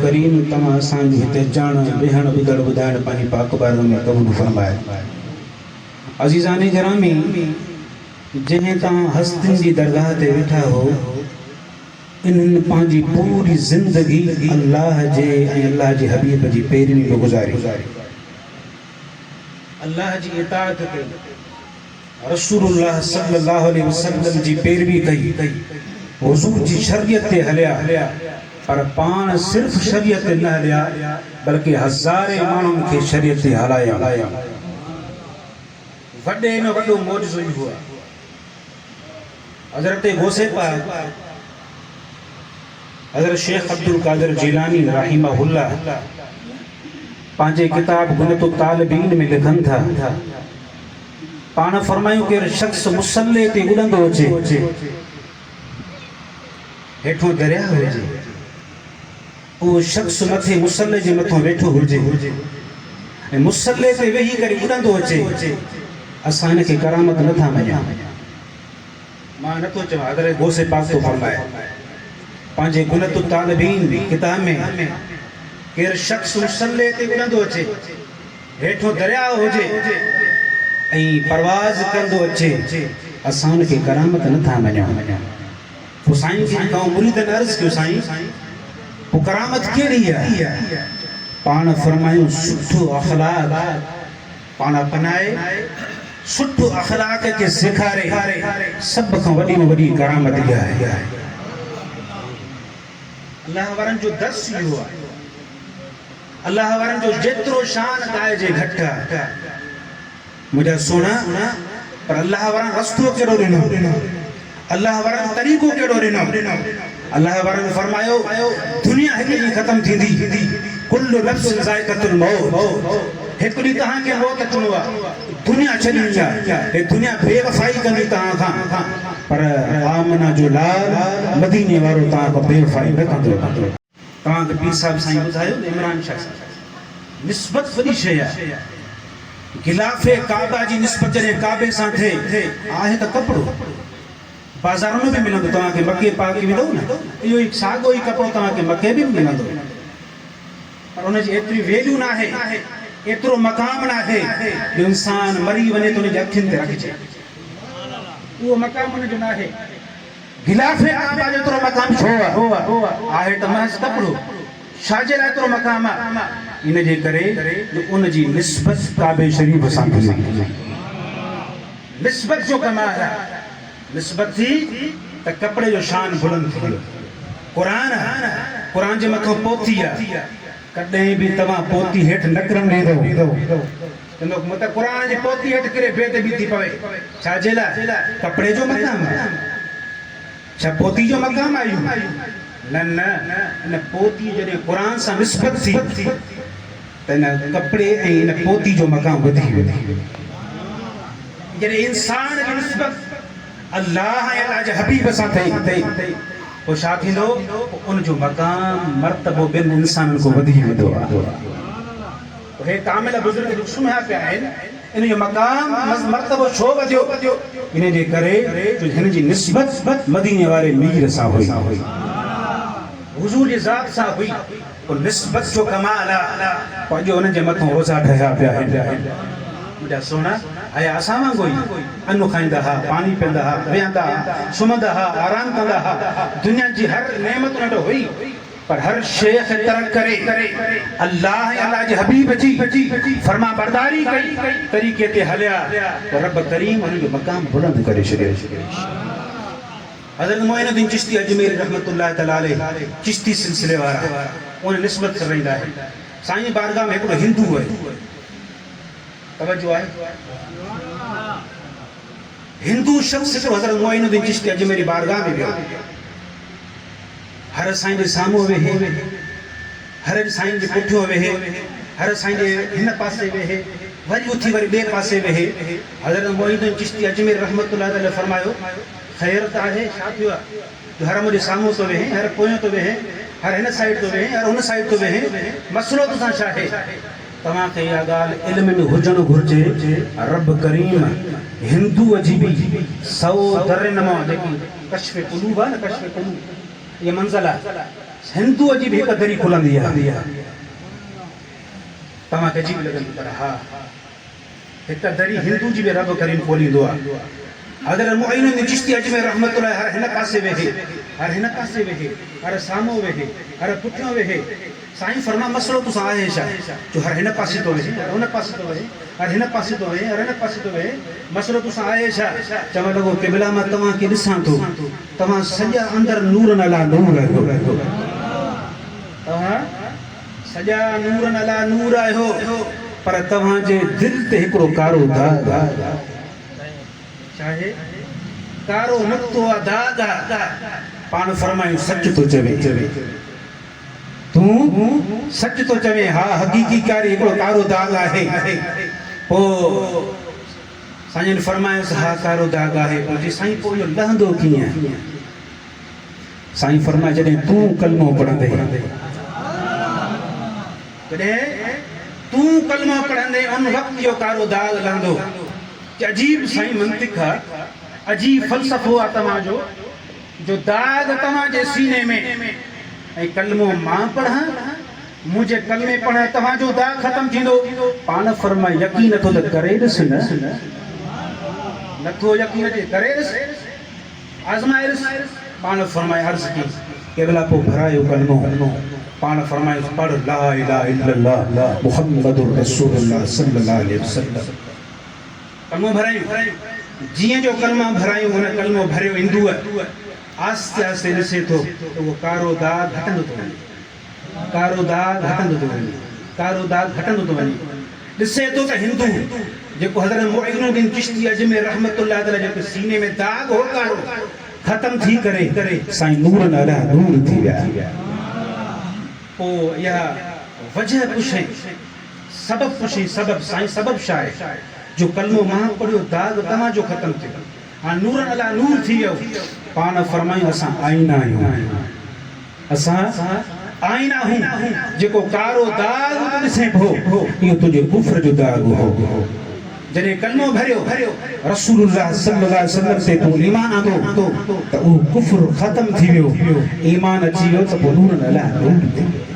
करीम तमां असांजी हिते ॼाण वेहण ॿुधण ॿुधाइण पंहिंजी पाक बार में क़बूल फरमाए। अज़ीज़ान गिरामी, जंहिं तव्हां हस्तियुनि जी दरगाह ते वेठा हो, इन्हनि पंहिंजी पूरी ज़िंदगी अल्लाह जे ऐं अल्लाह जे हबीब जी पैरवी में गुज़ारी, अल्लाह जी इताअत कई, रसूलुल्लाह सल्लल्लाहु अलैहि वसल्लम जी पैरवी कई, हुज़ूर जी शरीयत ते हलिया, पर पाण सिर्फ शरीयत ते न हलिया बल्कि हज़ारे माण्हुनि खे शरीयत ते हलाया। वॾे में वॾो मौजज़ो ई हुआ। हज़रत गौसे पाक हज़रत शेख अब्दुल कादिर जिलानी रहिमहुल्लाह पंहिंजे किताब गुनतु तालिबीन में लिखनि था, पाण फरमायूं कि शख्स मुसल्ले ते उड़ंदो अचे, हेठों दरिया हुजे, उहो शख्स मथे मुसल्ले जे मथों वेठो हुजे ऐं मुसल्ले ते वेही करे उड़ंदो अचे, असां हिनखे करामत नथा मञूं। मां नथो चवां, हज़रत गौसे पाक तो फरमाए पंहिंजे गुनतु तालिबीन किताब में, केरु शख्स मुसल्ले ते उड़ंदो अचे, हेठों दरिया हुजे ऐं परवाज़ कंदो अचे, असां हुनखे करामत नथा मञूं। पोइ साईं खे खां मुरीदनि अर्ज़ कयो, साईं पोइ करामत कहिड़ी आहे? पाण फरमायूं सुठो अखलाक पाण अपनाए, सुठो अखलाक खे सेखारे, सभ खां वॾी में वॾी करामत इहा आहे। अल्लाह वारनि जो दर्स इहो आहे, अल्लाह वारनि जो जेतिरो शान ॻाइजे घटि आहे। मुंहिंजा सोना, पर अल्लाह वारनि रस्तो कहिड़ो ॾिनो, अल्लाह वारनि तरीक़ो कहिड़ो ॾिनो। अल्लाह वारनि फरमायो दुनिया हिकु ॾींहुं ख़तम थींदी, कुल्लु नफ्सिन ज़ाइक़तुल मौत, हिकु ॾींहुं तव्हांखे मौत अचणो आहे, दुनिया छॾणी आहे, हे दुनिया बेवफ़ाई कंदी तव्हां खां, पर आमना जो लाल मदीने वारो तव्हां खां बेवफ़ाई न कंदो। तव्हांखे पीर साहिब साईं ॿुधायो इमरान शाह साहिब, निस्बत वॾी शइ आहे। गिलाफ़े काबा जी निस्बत जॾहिं काबे सां थिए आहे त कपिड़ो बाज़ार में भी मिलंदो, तव्हांखे मके पाक वेंदो न, इहो ई साॻियो ई कपिड़ो तव्हांखे मके बि मिलंदो, पर उनजी एतिरी वैल्यू न आहे, एतिरो मक़ाम न आहे जो इंसान मरी वञे त उनजी अखियुनि ते रखिजे, उहो मक़ाम उनजो न आहे। गिलाफ़े काबा जेतिरो मक़ाम छो आहे त महज़ कपिड़ो, छाजे लाइ एतिरो मक़ाम आहे? इन जे करे जो उनजी निस्बत काबे शरीफ़ सां थी, निस्बत जो कमाल आहे। निस्बत थी त कपिड़े जो शान बुलंद थी वियो। क़ुरान जे मथां पोथी आहे, कॾहिं बि तव्हां पोथी हेठि न किरण ॾींदो, मतिलबु क़ुरान जी पोथी हेठि किरे ॿिए ते बि थी पवे, छाजे लाइ? कपिड़े जो मक़ाम आहे, छा पोथी जो मक़ाम आहे? न, इन पोथी जॾहिं क़ुरान सां निस्बत थी त इन कपिड़े ऐं इन पोथी जो मक़ाम वधी वियो। जॾहिं इंसान जी निस्बत अल्लाह ऐं अल्लाह जे हबीब सां थिए, पोइ छा थींदो? उनजो मक़ाम मर्तबो ॿिनि इंसाननि खां वधी वेंदो आहे। हे कामिल बुज़ुर्ग सुम्हिया पिया आहिनि, इन जो मक़ाम मर्तबो छो वधियो? इन जे करे जो हिन जी निस्बत मदीने वारे मीर सां हुई, हुज़ूर जी ज़ात सां हुई। पोइ निस्बत जो कमाल आहे, पोइ अॼु उन्हनि जे मथां रोज़ा ठहिया पिया आहिनि। मुंहिंजा सोना, आया असां वांगुरु ई अन्न खाईंदा हुआ, पाणी पीअंदा हुआ, वेहंदा हुआ, सुम्हंदा हुआ, आराम कंदा हुआ, दुनिया जी हर नेमत उन वटि हुई, पर हर शइ खे तरक करे अल्लाह ऐं अल्लाह जे हबीब जी फरमा बरदारी कई, तरीक़े ते हलिया, त रब करीम उन जो मक़ाम बुलंद करे छॾियो। हज़रत मोइनुद्दीन चिश्ती अजमेर रहमतुल्लाह तआला अलैह चिश्ती सिलसिले वारा उन निस्बत कराईंदा आहिनि। साईं बारगाह में हिकिड़ो हिंदू आहे, तवज्जो आहे, हिंदू शख्स हिकिड़ो हज़रत मोइनुद्दीन चिश्ती अजमेरी बारगाह में वियो, हर साईं जे साम्हूं वेहे, हर साईं जे पुठियों वेहे, हर साईं जे हिन पासे वेहे, वरी उथी वरी ॿिए पासे वेहे। हज़रत मोइनुद्दीन चिश्ती अजमेर रहमतुल्लाह अलैह फरमायो, ख़ैर त आहे, छा थियो आहे जो हर मुंहिंजे साम्हूं थो वेहे, हर पोयों थो वेहे, हर हिन साइड थो वेहे, हर हुन साइड थो वेहे, मसइलो तोसां छा आहे? तव्हांखे इहा ॻाल्हि इल्म में हुजणु घुरिजे। रब करीम हिंदूअ जी बि 100 दर नमो जेकी कश्फ कुलूब आहे न, कश्फ कुलूब इहा मंज़िल आहे, हिंदू जी भी एक दरी खुलंदी आहे तव्हां खे अजीब लॻंदी पर हा एक दरी हिंदू जी भी रब करीम खोलींदो आहे हज़रत मुईनुद्दीन चिश्ती अजमेर रहमतुल्लाह हर हिन पासे वेहे हर हिन पासे वेहे हर साम्हूं वेहे हर पुठियां वेहे साईं फरमा मसलो तुसां आहे छा जो हर हिन पासे तो वेहे हर हुन पासे तो वेहे हर हिन पासे तो वेहे हर हिन पासे तो वेहे मसलो तुसां आहे छा चवण लॻो क़िबला मां तव्हां खे ॾिसां थो तव्हां सॼा अंदर नूर अला नूर आहियो तव्हां सॼा नूर अला नूर आहियो पर तव्हां जे दिलि ते हिकिड़ो कारो दाग चाहे कारो नुक्तो दाग पाण फरमायूं सच तो चवे तू सच तो चवे हा हकीकी कारी हिकिड़ो कारो दाग आहे पो साईं फरमायो हा कारो दाग आहे पो जी साईं पो इहो लहंदो कीअं साईं फरमाए जॾहिं तू कलमो पढ़ंदे जॾहिं तू कलमो पढ़ंदे उन वक्त जो कारो दाग लहंदो अजीब साईं मंतिक है अजीब फलसफो आहे तव्हां जो दाग तव्हां जे सीने में ऐं कलमो मां पढ़ां मुझे कलमे पढ़ां तव्हां जो दाग ख़त्म थींदो पाण फरमाए यकीन नथो त करे ॾिस न नथो यकीन ते करे ॾिस आज़माए ॾिस पाण फरमाए अर्ज़ की केवला पोइ भरायो कलमो पाण फरमायो पढ़ ला इलाहा इल्लल्लाह मुहम्मदुर रसूलुल्लाह सल्लल्लाहु अलैहि वसल्लम कलमो भरायूं जीअं जो कलमा भरायूं हुन कलमो भरियो ईंदो आस्ते आस्ते ॾिसे थो त उहो कारो दाग घटंदो थो वञे कारो दाग घटंदो थो वञे कारो दाग घटंदो थो वञे ॾिसे थो त हिंदू जेको हज़रत मुईनुद्दीन चिश्ती अजमेर रहमतुल्लाह अलैह जेको सीने में दाग हो कारो ख़त्म थी करे साईं नूर अला नूर थी विया पोइ इहा वजह पुछे सबब पुछे सबब साईं सबब छा आहे जो कलमो मां पढ़ियो दाग तव्हां जो ख़त्म थियो हाणे नूर अला नूर थी वियो पाण फरमायूं असां आईना आहियूं असां आईना आहियूं जेको कारो दाग ॾिसे पियो इहो तुंहिंजे कुफ्र जो दाग हो जॾहिं कलमो भरियो रसूलुल्लाह सल्लल्लाहु अलैहि वसल्लम ते तूं ईमान आंदो त उहो कुफ्र ख़त्म थी वियो ईमान अची वियो त पोइ नूर अला नूर थी वियो